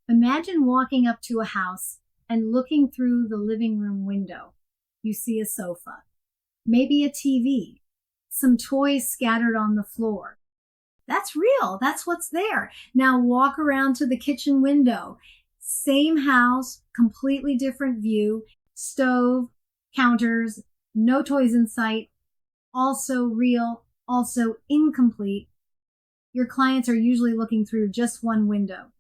Imagine walking up to a house and looking through the living room window. You see a sofa, maybe a TV, some toys scattered on the floor. That's real. That's what's there. Now walk around to the kitchen window. Same house, completely different view, stove, counters, no toys in sight, also real, also incomplete. Your clients are usually looking through just one window.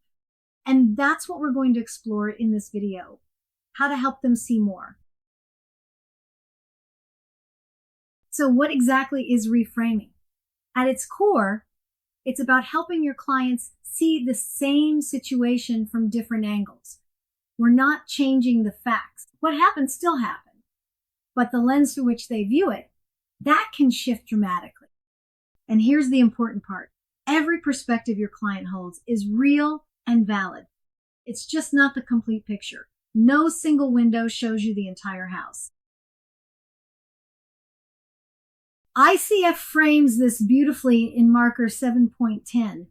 And that's what we're going to explore in this video, how to help them see more. So what exactly is reframing? At its core, it's about helping your clients see the same situation from different angles. We're not changing the facts. What happened still happened, but the lens through which they view it, that can shift dramatically. And here's the important part. Every perspective your client holds is real and valid. It's just not the complete picture. No single window shows you the entire house. ICF frames this beautifully in Marker 7.10.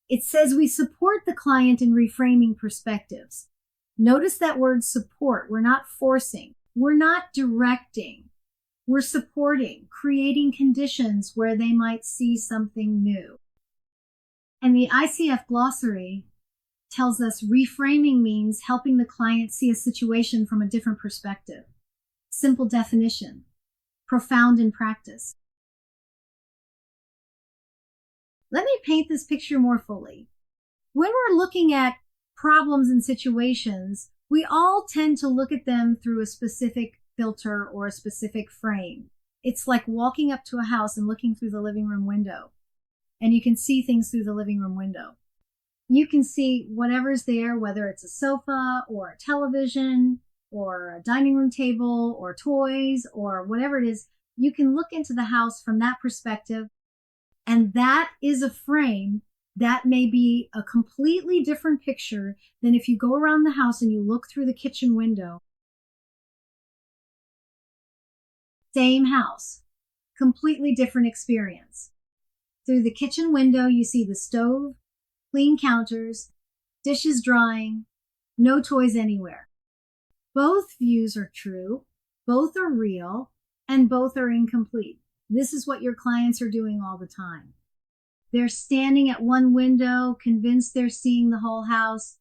It says we support the client in reframing perspectives. Notice that word support. We're not forcing. We're not directing. We're supporting, creating conditions where they might see something new. And the ICF glossary tells us reframing means helping the client see a situation from a different perspective. Simple definition, profound in practice. Let me paint this picture more fully. When we're looking at problems and situations, we all tend to look at them through a specific filter or a specific frame. It's like walking up to a house and looking through the living room window, and you can see things through the living room window. You can see whatever's there, whether it's a sofa or a television or a dining room table or toys or whatever it is. You can look into the house from that perspective. And that is a frame that may be a completely different picture than if you go around the house and you look through the kitchen window. Same house, completely different experience. Through the kitchen window, you see the stove, clean counters, dishes drying, no toys anywhere. Both views are true, both are real, and both are incomplete. This is what your clients are doing all the time. They're standing at one window, convinced they're seeing the whole house.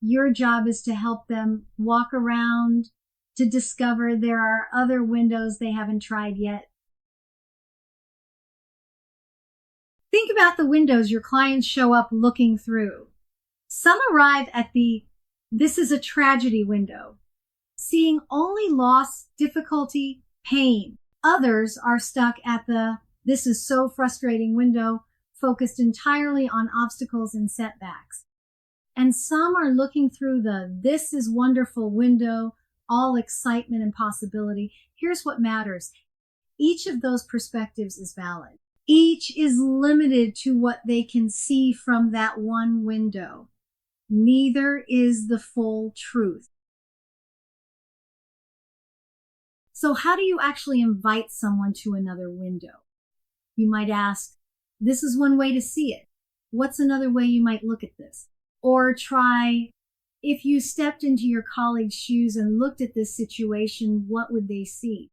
Your job is to help them walk around, to discover there are other windows they haven't tried yet. Think about the windows your clients show up looking through. Some arrive at the "this is a tragedy" window, seeing only loss, difficulty, pain. Others are stuck at the "this is so frustrating" window, focused entirely on obstacles and setbacks. And some are looking through the "this is wonderful" window, all excitement and possibility. Here's what matters. Each of those perspectives is valid. Each is limited to what they can see from that one window. Neither is the full truth. So how do you actually invite someone to another window? You might ask, this is one way to see it. What's another way you might look at this? Or try, if you stepped into your colleague's shoes and looked at this situation, what would they see?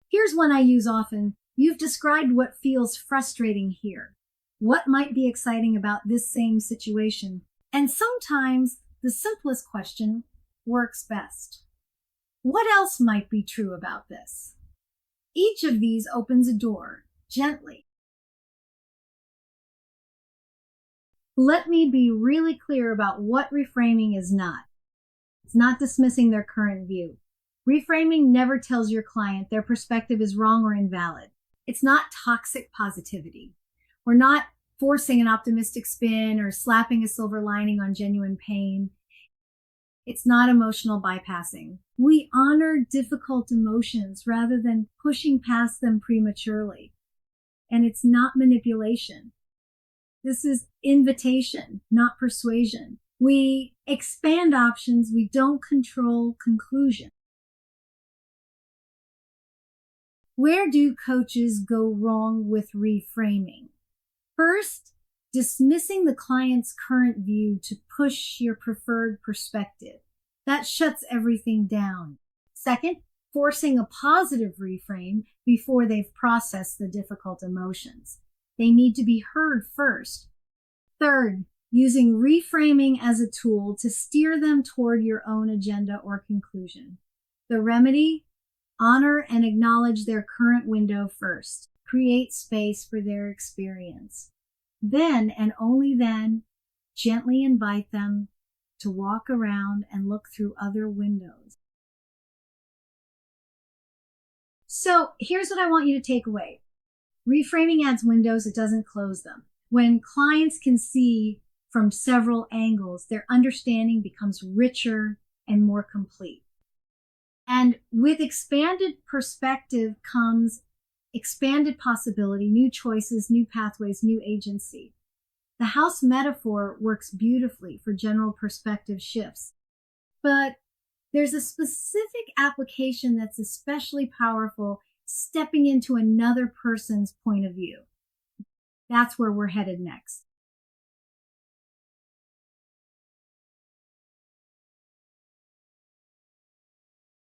Here's one I use often. You've described what feels frustrating here. What might be exciting about this same situation? And sometimes the simplest question works best. What else might be true about this? Each of these opens a door, gently. Let me be really clear about what reframing is not. It's not dismissing their current view. Reframing never tells your client their perspective is wrong or invalid. It's not toxic positivity. We're not forcing an optimistic spin or slapping a silver lining on genuine pain. It's not emotional bypassing. We honor difficult emotions rather than pushing past them prematurely. And it's not manipulation. This is invitation, not persuasion. We expand options. We don't control conclusion. Where do coaches go wrong with reframing? First, dismissing the client's current view to push your preferred perspective. That shuts everything down. Second, forcing a positive reframe before they've processed the difficult emotions. They need to be heard first. Third, using reframing as a tool to steer them toward your own agenda or conclusion. The remedy: honor and acknowledge their current window first. Create space for their experience. Then, and only then, gently invite them to walk around and look through other windows. So here's what I want you to take away. Reframing adds windows, it doesn't close them. When clients can see from several angles, their understanding becomes richer and more complete. And with expanded perspective comes expanded possibility, new choices, new pathways, new agency. The house metaphor works beautifully for general perspective shifts, but there's a specific application that's especially powerful, stepping into another person's point of view. That's where we're headed next.